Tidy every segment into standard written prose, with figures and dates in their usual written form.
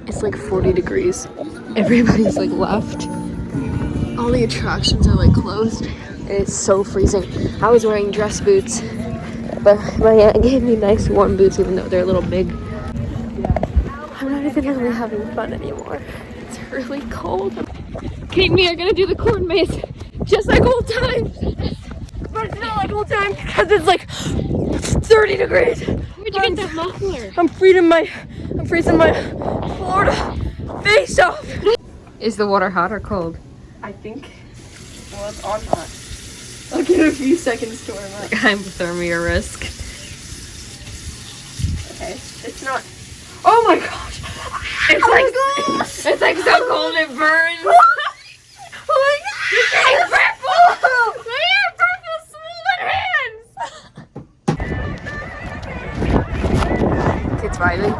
It's like 40 degrees. Everybody's like left. All the attractions are like closed. And it's so freezing. I was wearing dress boots, but my aunt gave me nice warm boots even though they're a little big. I'm not even really having fun anymore. It's really cold. Kate and me are gonna do the corn maze just like old times. But it's not like old times because it's like 30 degrees. Where'd you get that muffler? I'm freezing my Florida face off. Is the water hot or cold? I think, well, it's on hot. I'll give it a few seconds to warm up. Hypothermia risk. Okay, it's not. Oh my gosh! It's it's like so cold it burns. Oh my gosh! It's purple! I have purple swollen hands! It's vibing.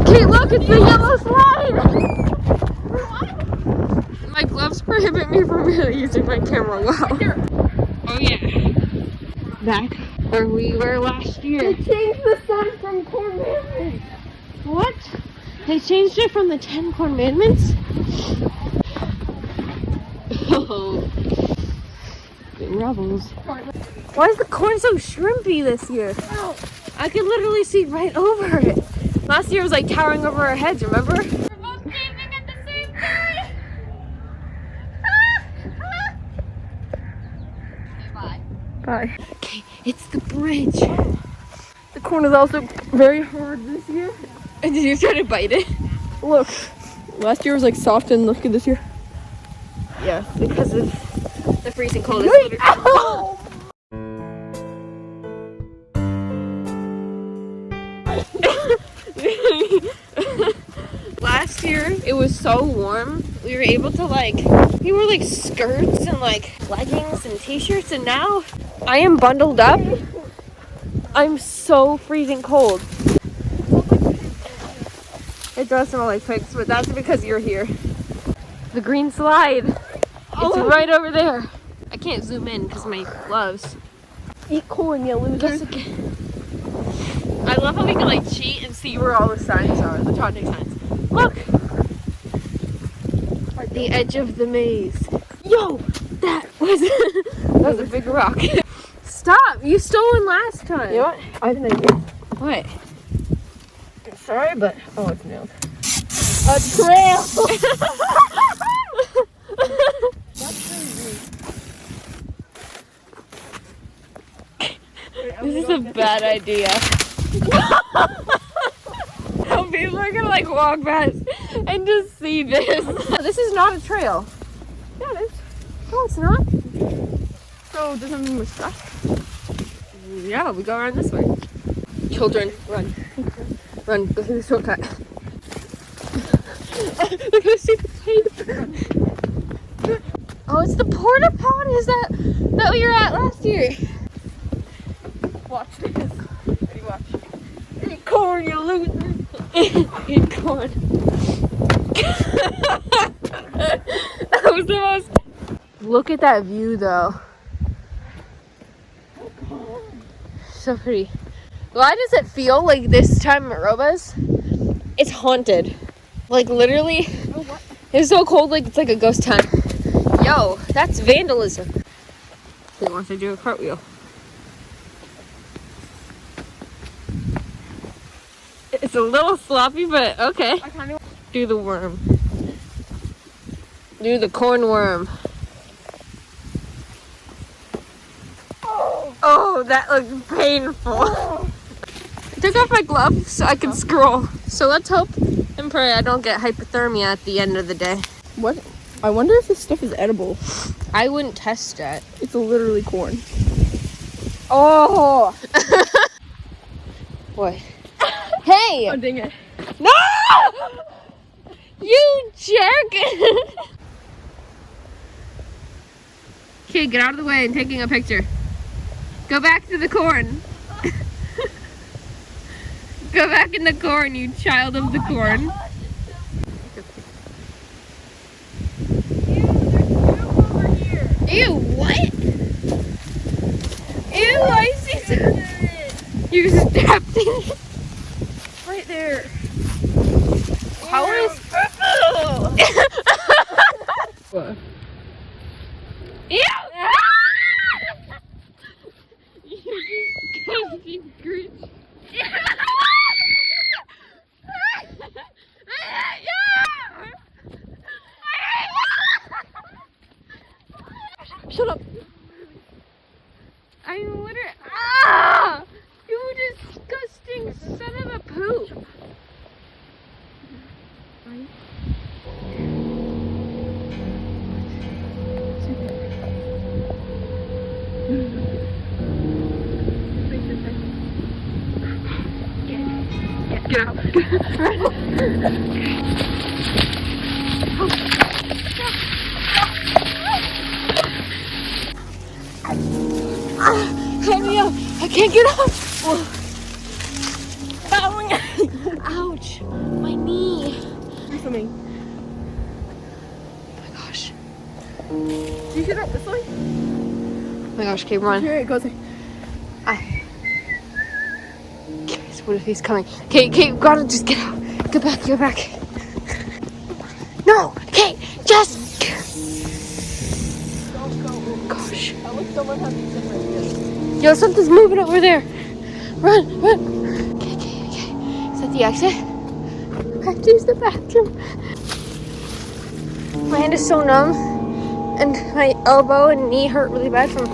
Kate, look, it's the yellow slide! My gloves prohibit me from really using my camera well. Oh yeah. Back where we were last year. They changed the sun from commandments. What? They changed it from the 10 commandments? Oh. Rebels. Why is the corn so shrimpy this year? Oh. I could literally see right over it. Last year it was like towering over our heads, remember? We're both gaming at the same time. Bye. Bye. Okay, it's the bridge. The corn is also very hard this year. And did you try to bite it? Look, last year was like soft and look at this year. Yeah, because of the freezing cold. Wait, ow! Last year it was so warm we were able to we wore like skirts and like leggings and t-shirts, and now I am bundled up. I'm so freezing cold. It does smell like pigs, but that's because you're here. The green slide. It's right over there. I can't zoom in because my gloves. Eat corn, you losers. I love how we can like cheat and see where all the signs are, the project signs. Look! The edge of the maze. Yo! That was a big rock. Stop! You stole one last time. You know what? I have an idea. What? Sorry, but it's nailed. A trail. This is a bad idea. How people are gonna like walk past and just see this. This is not a trail. Yeah, it is. No, it's not. So does that mean we're stuck? Yeah, we go around this way. Children, run. Run, go through the shortcut. They're gonna see the tape. Oh, it's the porta potty. Is that what you were at last year? Watch this. Ready, watch. Eat corn, you loser. Eat corn. That was the most. Look at that view, though. So pretty. Why does it feel like this time at Roba's? It's haunted. Like literally, it's so cold. Like it's like a ghost town. Yo, that's vandalism. He wants to do a cartwheel. It's a little sloppy, but okay. Do the worm. Do the corn worm. Oh, that looks painful. I took off my gloves so I can scroll. So let's hope and pray I don't get hypothermia at the end of the day. What? I wonder if this stuff is edible. I wouldn't test it. It's literally corn. Oh! What? Hey! Oh, dang it. No! You jerk! Okay, get out of the way. I'm taking a picture. Go back to the corn. Go back in the corn, you child of the corn. God. Ew, there's poop over here. Ew, what? Ew, I see some. You stepped in. Wait, right there. How is? What? Ew! You just crazy Grinch. Shut up. I literally. Ah! You disgusting son of a poop. Get out. Help me out. I can't get up. Ouch. My knee. Filming. Oh my gosh. Do you hear that whistling? Oh my gosh, okay, run. Here it goes. Guys, what if he's coming? Okay, gotta just get out. Get back. No, okay, just. Don't go. Gosh. I wish someone had these in right here. Yo, something's moving over there. Run. Okay. Is that the exit? I have to use the bathroom. My hand is so numb, and my elbow and knee hurt really bad from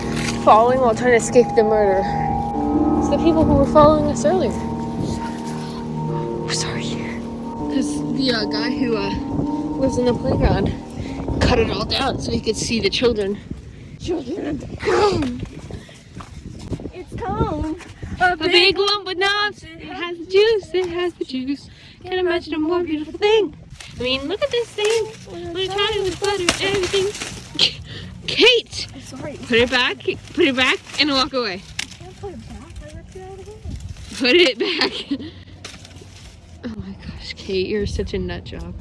falling while trying to escape the murder. It's the people who were following us earlier. We're sorry. Because the guy who lives in the playground cut it all down so he could see the children. It's cone. A big lump with knobs. It has the juice. Can't imagine a more beautiful thing. I mean, look at this thing. We're trying with butter and everything. Kate! I'm sorry. Put it back, and walk away. I can't put it back. I ripped it out of the hand. Put it back. Oh my gosh, Kate, you're such a nut job.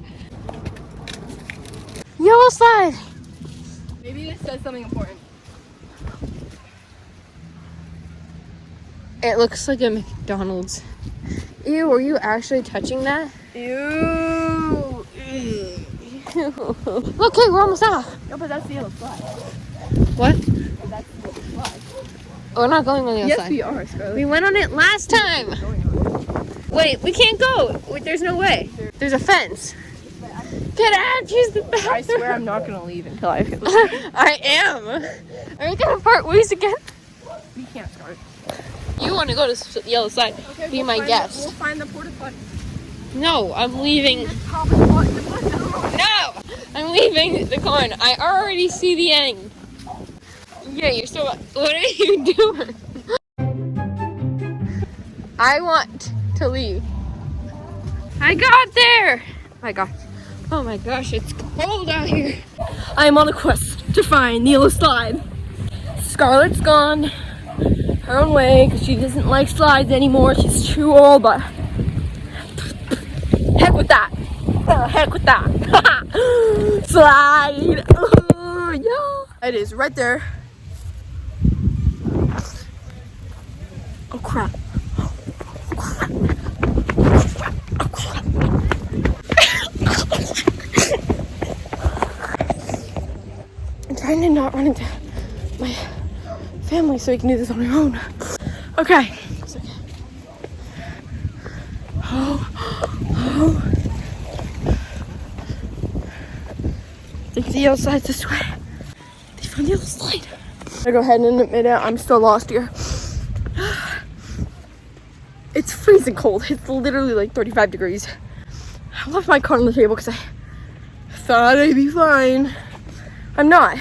Yellow slide. Maybe this says something important. It looks like a McDonald's. Ew, were you actually touching that? Ew. Look, Kate, we're almost out. No, but that's the yellow slide. What? That's the yellow slide. We're not going on the other Yes, side. we are, Scarlett. We went on it last time. Wait, we can't go. Wait, there's no way. There's a fence. Get out, use the bathroom. I swear I'm not going to leave until I feel I am. Are we going to part ways again? We can't, Scarlett. You want to go to the yellow side. Okay, Be my guest. We'll find the porta potty. No, I'm leaving. Top of the pot in the front. No, I'm leaving the corn. I already see the end. Yeah, you're still. What are you doing? I want to leave. I got there. Oh my gosh, it's cold out here. I am on a quest to find the yellow slide. Scarlett's gone her own way because she doesn't like slides anymore. She's too old, but heck with that. Slide. Yeah. It is right there. Oh crap. I'm trying to not run into my family so we can do this on our own. Okay. It's okay. Oh. I think the yellow slide's this way. They found the yellow slide. I'm gonna go ahead and admit it, I'm still lost here. It's freezing cold. It's literally like 35 degrees. I left my car on the table because I thought I'd be fine. I'm not.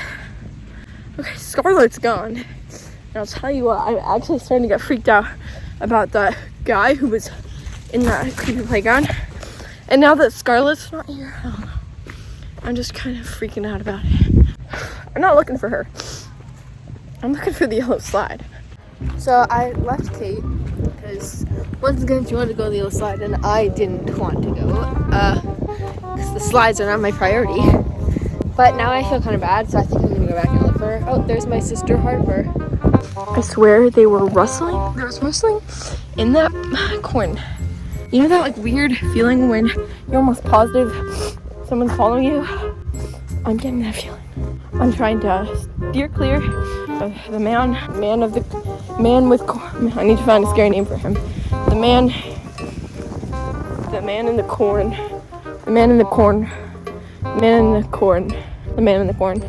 Okay, Scarlett's gone. And I'll tell you what, I'm actually starting to get freaked out about the guy who was in that creepy playground. And now that Scarlett's not here, I don't know. I'm just kind of freaking out about it. I'm not looking for her. I'm looking for the yellow slide. So I left Kate because once again she wanted to go on the yellow slide and I didn't want to go because the slides are not my priority. But now I feel kind of bad, so I think I'm gonna go back and look for her. Oh, there's my sister Harper. I swear they were rustling. There was rustling in that corn. You know that like weird feeling when you're almost positive someone's following you? I'm getting that feeling. I'm trying to steer clear of the man with I need to find a scary name for him. The man in the corn. The man in the corn. The man in the corn. The man in the corn.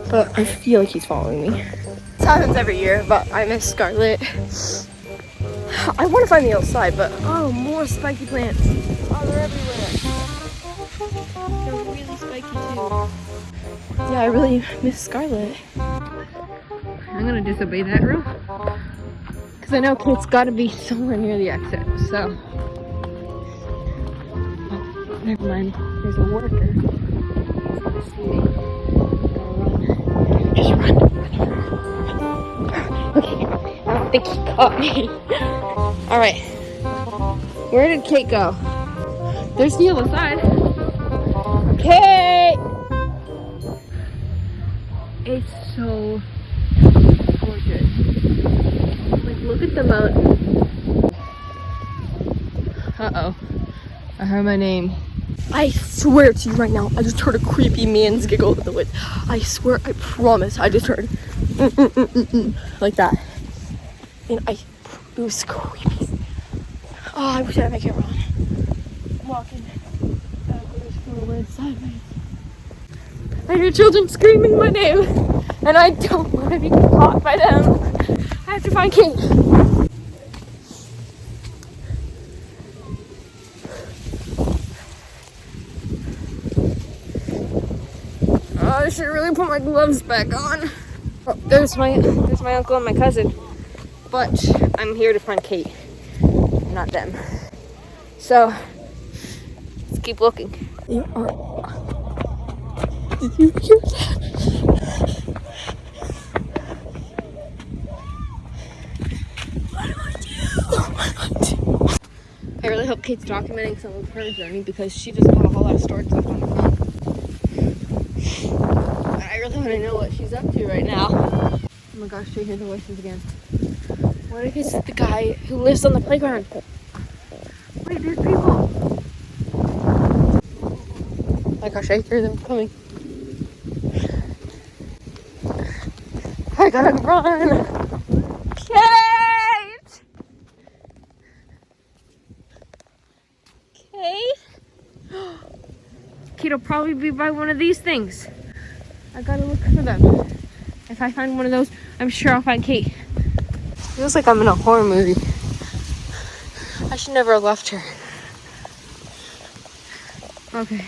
But I feel like he's following me. This happens every year, but I miss Scarlett. I want to find the outside, but oh, more spiky plants. Oh, they're everywhere. They're really spiky too. Yeah, I really miss Scarlett. I'm gonna disobey that rule because I know Kate's got to be somewhere near the exit. So, oh, never mind. There's a worker. Just run. Okay, I don't think he caught me. All right, where did Kate go? There's the other side. Kate! It's so gorgeous. Like, look at the mountain. Uh-oh, I heard my name. I swear to you right now, I just heard a creepy man's giggle in the woods. I swear, I promise, I just heard like that. And it was creepy. Oh, I wish I had my camera on. I'm walking backwards, forward, sideways. I hear children screaming my name, and I don't want to be caught by them. I have to find Kate. Oh, I should really put my gloves back on. Oh, there's my uncle and my cousin, but I'm here to find Kate, not them. So let's keep looking. You are. Did you hear that? What do? I really hope Kate's documenting some of her journey because she doesn't have a whole lot of storage left on the phone. I really want to know what she's up to right now. Oh my gosh, do you hear the voices again? What if it's the guy who lives on the playground? Wait, there's people. Oh my gosh, I hear them coming. I gotta run! Kate! Kate? Kate will probably be by one of these things. I gotta look for them. If I find one of those, I'm sure I'll find Kate. Feels like I'm in a horror movie. I should never have left her. Okay.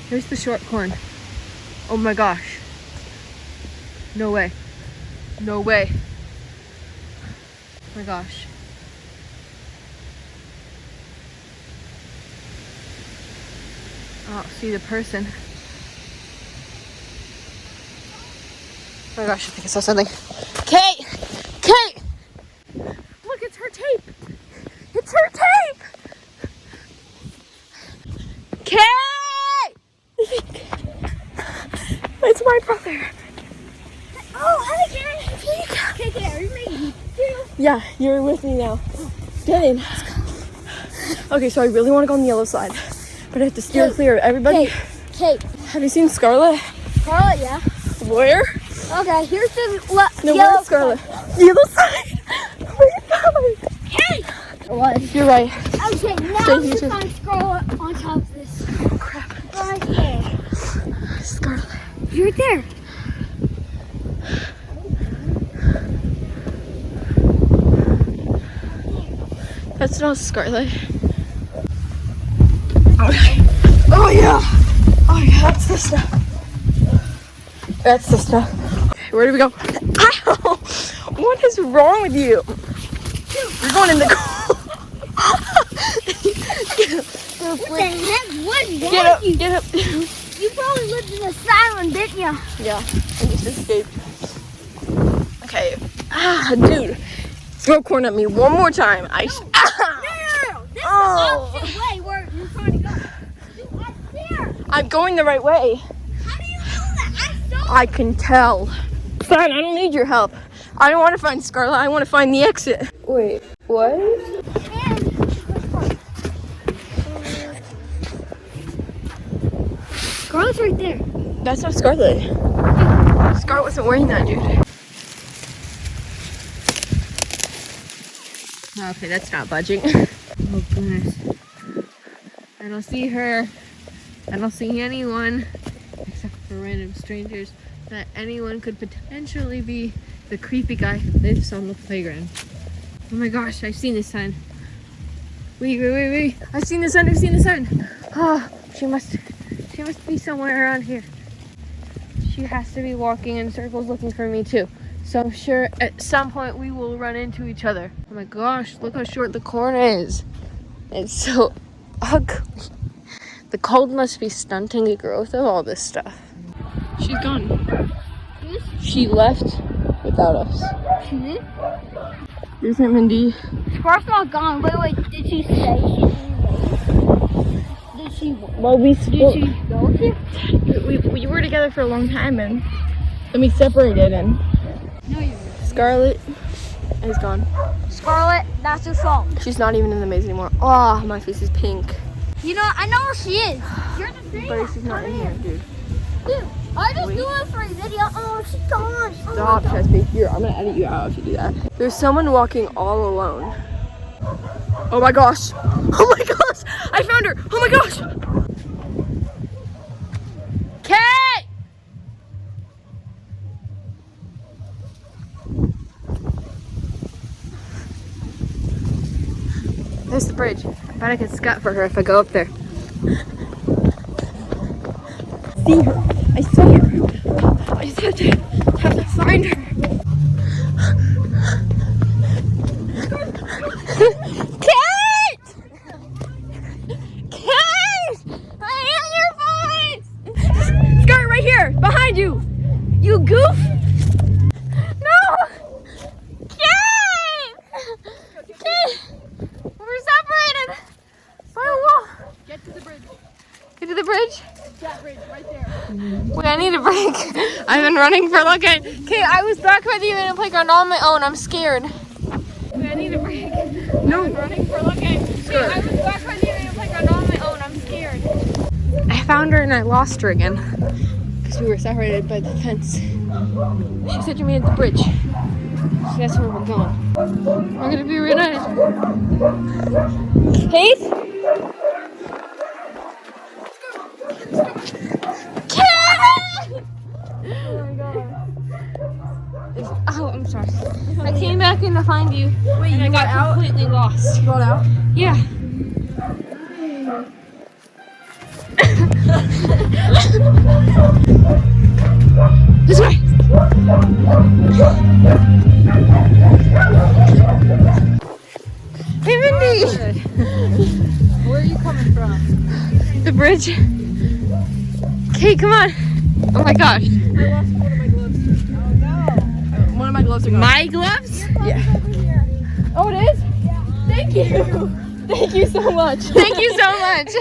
Here's the short corn. Oh my gosh. No way. No way. Oh my gosh. Oh, see the person. Oh my gosh, I think I saw something. Kate! Kate! Look, it's her tape! It's her tape! Kate! It's my brother. Oh, hi, Kate. Kate, are you ready? Yeah, you're with me now. Get in. Okay, so I really want to go on the yellow side, but I have to steer clear of everybody. Kate. Have you seen Scarlett? Scarlett, yeah. Where? Okay, here's the No, yellow where's Scarlett? Yellow side. Where's Scarlett? Kate! What? You're right. Okay, now you find Scarlett on top of this. Oh, crap. Right there. Scarlett. You're right there. That's not Scarlett. Okay. Oh yeah. Oh yeah, that's the stuff. That's the stuff. Okay, where do we go? Ow! What is wrong with you? You're going in the cold. What the heck? What's wrong Get up, with you? get up. You probably lived in an asylum, didn't you? Yeah, I just escaped. Okay. Dude. Throw corn at me one more time. No. This is the opposite way where you're trying to go. Dude, up there. I'm going the right way. How do you know that? I saw I can tell. Fine, I don't need your help. I don't want to find Scarlett. I want to find the exit. Wait, what? it. Scarlett's right there. That's not Scarlett. Scarlett wasn't wearing that, dude. Okay, that's not budging. Oh goodness. I don't see her. I don't see anyone except for random strangers. That anyone could potentially be the creepy guy who lives on the playground. Oh my gosh, I've seen this sign. Wait. I've seen the sign. Oh, she must be somewhere around here. She has to be walking in circles looking for me too. So I'm sure at some point we will run into each other. Oh my gosh, look how short the corn is. It's so ugly. The cold must be stunting the growth of all this stuff. She's gone. She left without us. She did? Isn't Mindy? Scarf's not gone. Wait. Did she say she did she Well, did she go here? We were together for a long time and then we separated and No, you Scarlett is gone. Scarlett, that's your fault. She's not even in the maze anymore. Oh, my face is pink. You know, I know where she is. You're the same. But she's not in here, dude. Dude, I just do it for a video. Oh, she's gone. Stop, Chesapeake. Here, I'm gonna edit you out if you do that. There's someone walking all alone. Oh my gosh. Oh my gosh. I found her. Oh my gosh. Kate! There's the bridge. I bet I could scout for her if I go up there. See her. I saw her. I just have to find her. Kate! Kate! I am your voice! Scarlett, right here. Behind you. You goof. No! Kate! Kate! We're separated by a wall. Get to the bridge. Get to the bridge? That bridge right there. Wait, I need a break. I've been running for like a... Kate, I was back by the abandoned playground on my own. I'm scared. Wait, I need a break. No. I was running for like a... Kate, I was back by the abandoned playground on my own. I'm scared. I found her and I lost her again. Because we were separated by the fence. She said to me at the bridge. So that's where we're going. We're gonna be reunited. Kate? Oh, I'm sorry. I came back in to find you. Wait, and I got completely lost. You got out? Yeah. This way. Hey, Mindy. Where are you coming from? The bridge. Okay, come on. Oh my gosh. I lost one of my gloves. Oh no. One of my gloves are gone. My gloves? Yeah. Oh, it is? Yeah. Thank you. Thank you so much. Thank you so much.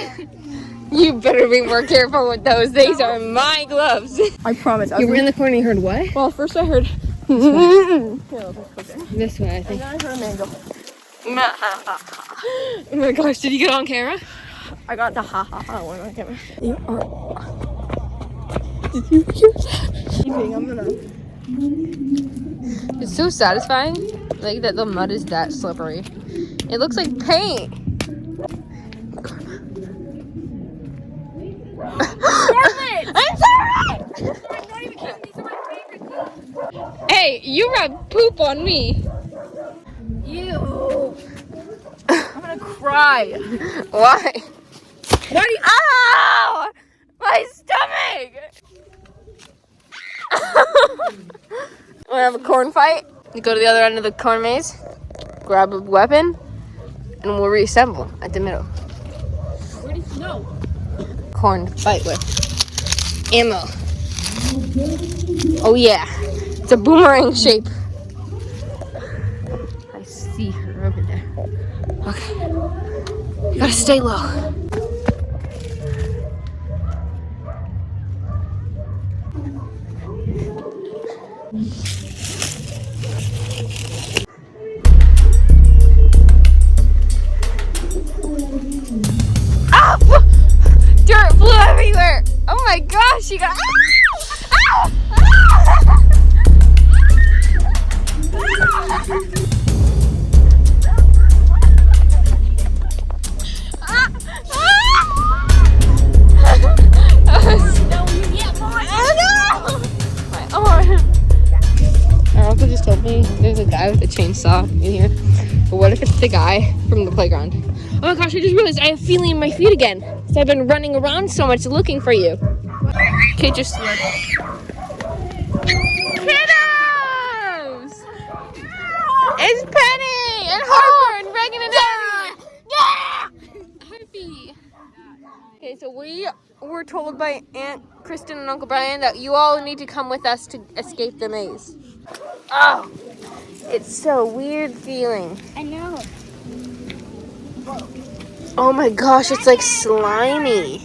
You better be more careful with those. These are my gloves. I promise. You were in the corner, you heard what? Well, first I heard. This way, I think. And then I heard a mango. Oh my gosh, did you get on camera? I got the ha ha ha one on camera. You are. Did you hear that? I'm gonna. It's so satisfying, like that the mud is that slippery. It looks like paint. I'm sorry! Hey, you rubbed poop on me. Ew. I'm gonna cry. Why? Why do you? Ow! My stomach! Wanna have a corn fight? You go to the other end of the corn maze, grab a weapon, and we'll reassemble at the middle. Where did you know? Corn fight with ammo. Oh yeah, it's a boomerang shape. I see her over there. Okay, you gotta stay low. Dirt flew everywhere. Oh my my gosh, you got. My uncle just told me there's a guy with a chainsaw in here. But what if it's the guy from the playground? Oh my gosh, I just realized I have feeling in my feet again. So I've been running around so much looking for you. Okay, just slip. Kiddos! It's Penny and Harper and Reagan and Abby. Harpy. Okay, so we were told by Aunt Kristen and Uncle Brian that you all need to come with us to escape the maze. Oh, it's so weird feeling. I know. Oh my gosh, it's like slimy.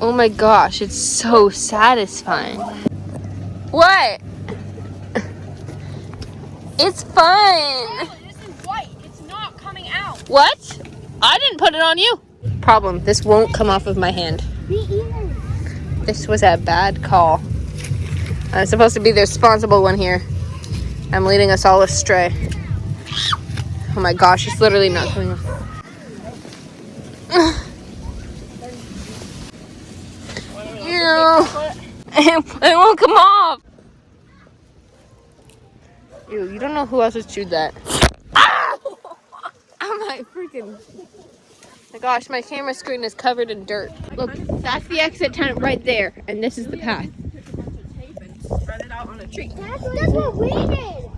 Oh my gosh, it's so satisfying. What? It's fun. This is white. It's not coming out. What? I didn't put it on you. Problem, this won't come off of my hand. Me either. This was a bad call. I'm supposed to be the responsible one here. I'm leading us all astray. Oh my gosh, it's literally not coming off. Ew. It won't come off. Ew, you don't know who else has chewed that. Oh my freaking... My gosh, my camera screen is covered in dirt. Look, that's the exit tent right there, and this is the path. Spread it out on a tree. That's what we did.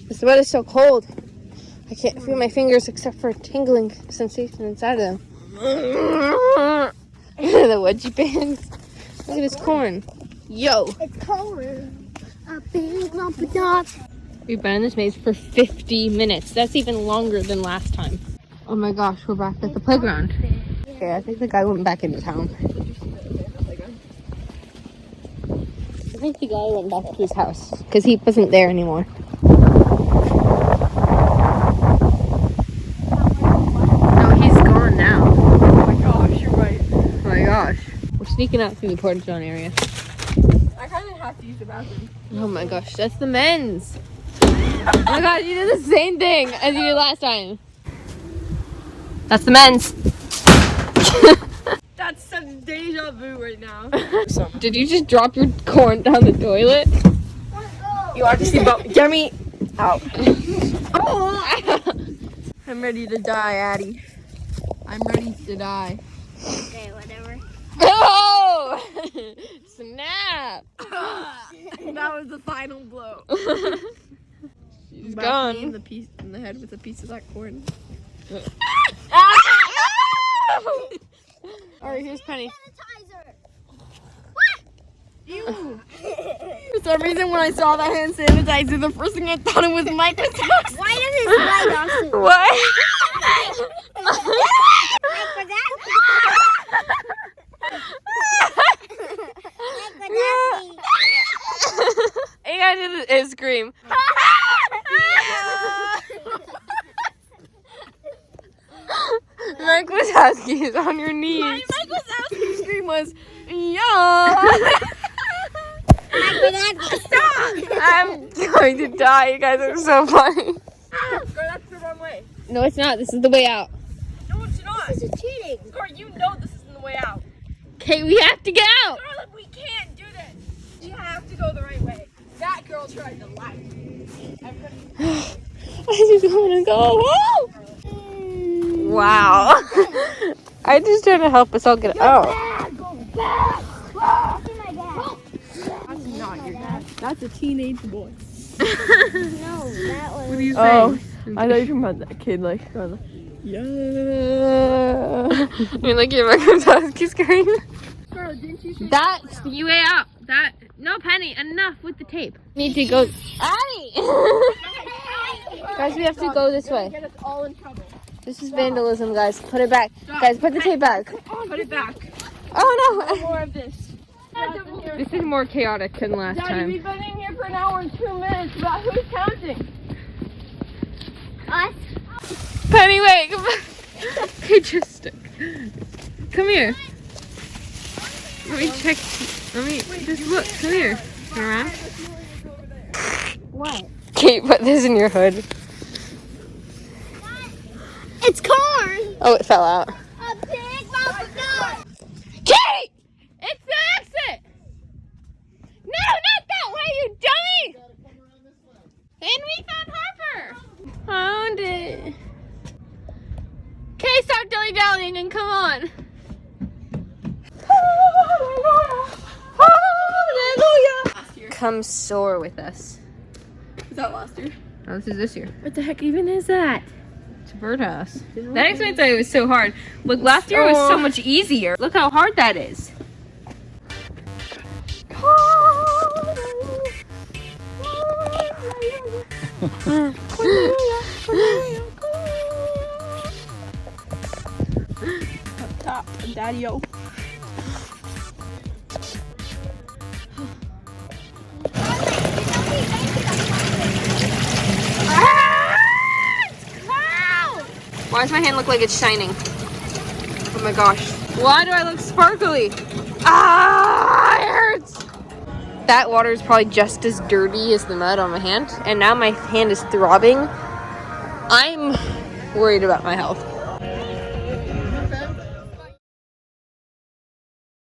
This bed is so cold. I can't feel my fingers except for a tingling sensation inside of them. The wedgie bands. Look at this corn. Yo. It's cold. A big lump of dots. We've been in this maze for 50 minutes. That's even longer than last time. Oh my gosh, we're back at the playground. Okay, I think the guy went back into town. I think the guy went back to his house because he wasn't there anymore. No, he's gone now. Oh my gosh, you're right. Oh my gosh. We're sneaking out through the porta john area. I kind of have to use the bathroom. Oh my gosh, that's the men's. Oh my god, you did the same thing as you did last time. That's the men's. That's such deja vu right now. Did you just drop your corn down the toilet? You want to see about get me out. Oh. I'm ready to die, Addie. I'm ready to die. Okay, whatever. Oh! Snap! That was the final blow. She's Back gone. me in the piece in the head with a piece of that corn. Alright, here's Penny. Ew. For some reason, when I saw that hand sanitizer, the first thing I thought it was Microsoft. Why does it smell like Austin? What? You guys did a scream. Mike Wazowski is on your knees. My Microsoft scream was, yeah. Stop! I'm going to die. You guys are so funny. Girl, that's the wrong way. No, it's not. This is the way out. No, it's not. This is cheating. Girl, you know this isn't the way out. Okay, we have to get out. Scarlett, we can't do this. We have to go the right way. That girl tried to lie. I just want to go home. Wow. I just trying to help us all get out. Go back! Oh, see my dad. That's not your dad. That's a teenage boy. No, that was... What are you saying? Oh, I thought you were talking about that kid, like, yeah. I mean, like your Mike Wazowski scream. Girl, didn't you say That's the way out. That no, Penny, enough with the tape. Need to go. Addie! Guys, we have to go this way. get us all in trouble? This is vandalism, guys. Put it back. Guys, put the tape back. Put it back. Oh no! More of this. This is more chaotic than last Daddy, time. we've been in here for an hour and 2 minutes. But who's counting? Us? Penny, wait! Come back. Hey, just come here. Let me check. Let me just look. Come here. Turn around. What? Kate, put this in your hood. It's corn. Oh, it fell out. A big loaf of nuts. Kate! It's the exit! No, not that way, you dummy! And we found Harper! Found it. Okay, stop dilly-dallying and come on. Hallelujah! Come soar with us. Is that last year? Oh, this is this year. What the heck even is that? It's a birdhouse. That explains why it was so hard. Look, last year was so much easier. Look how hard that is. Up top, daddy-o. Why does my hand look like it's shining? Oh my gosh. Why do I look sparkly? Ah, it hurts. That water is probably just as dirty as the mud on my hand. And now my hand is throbbing. I'm worried about my health.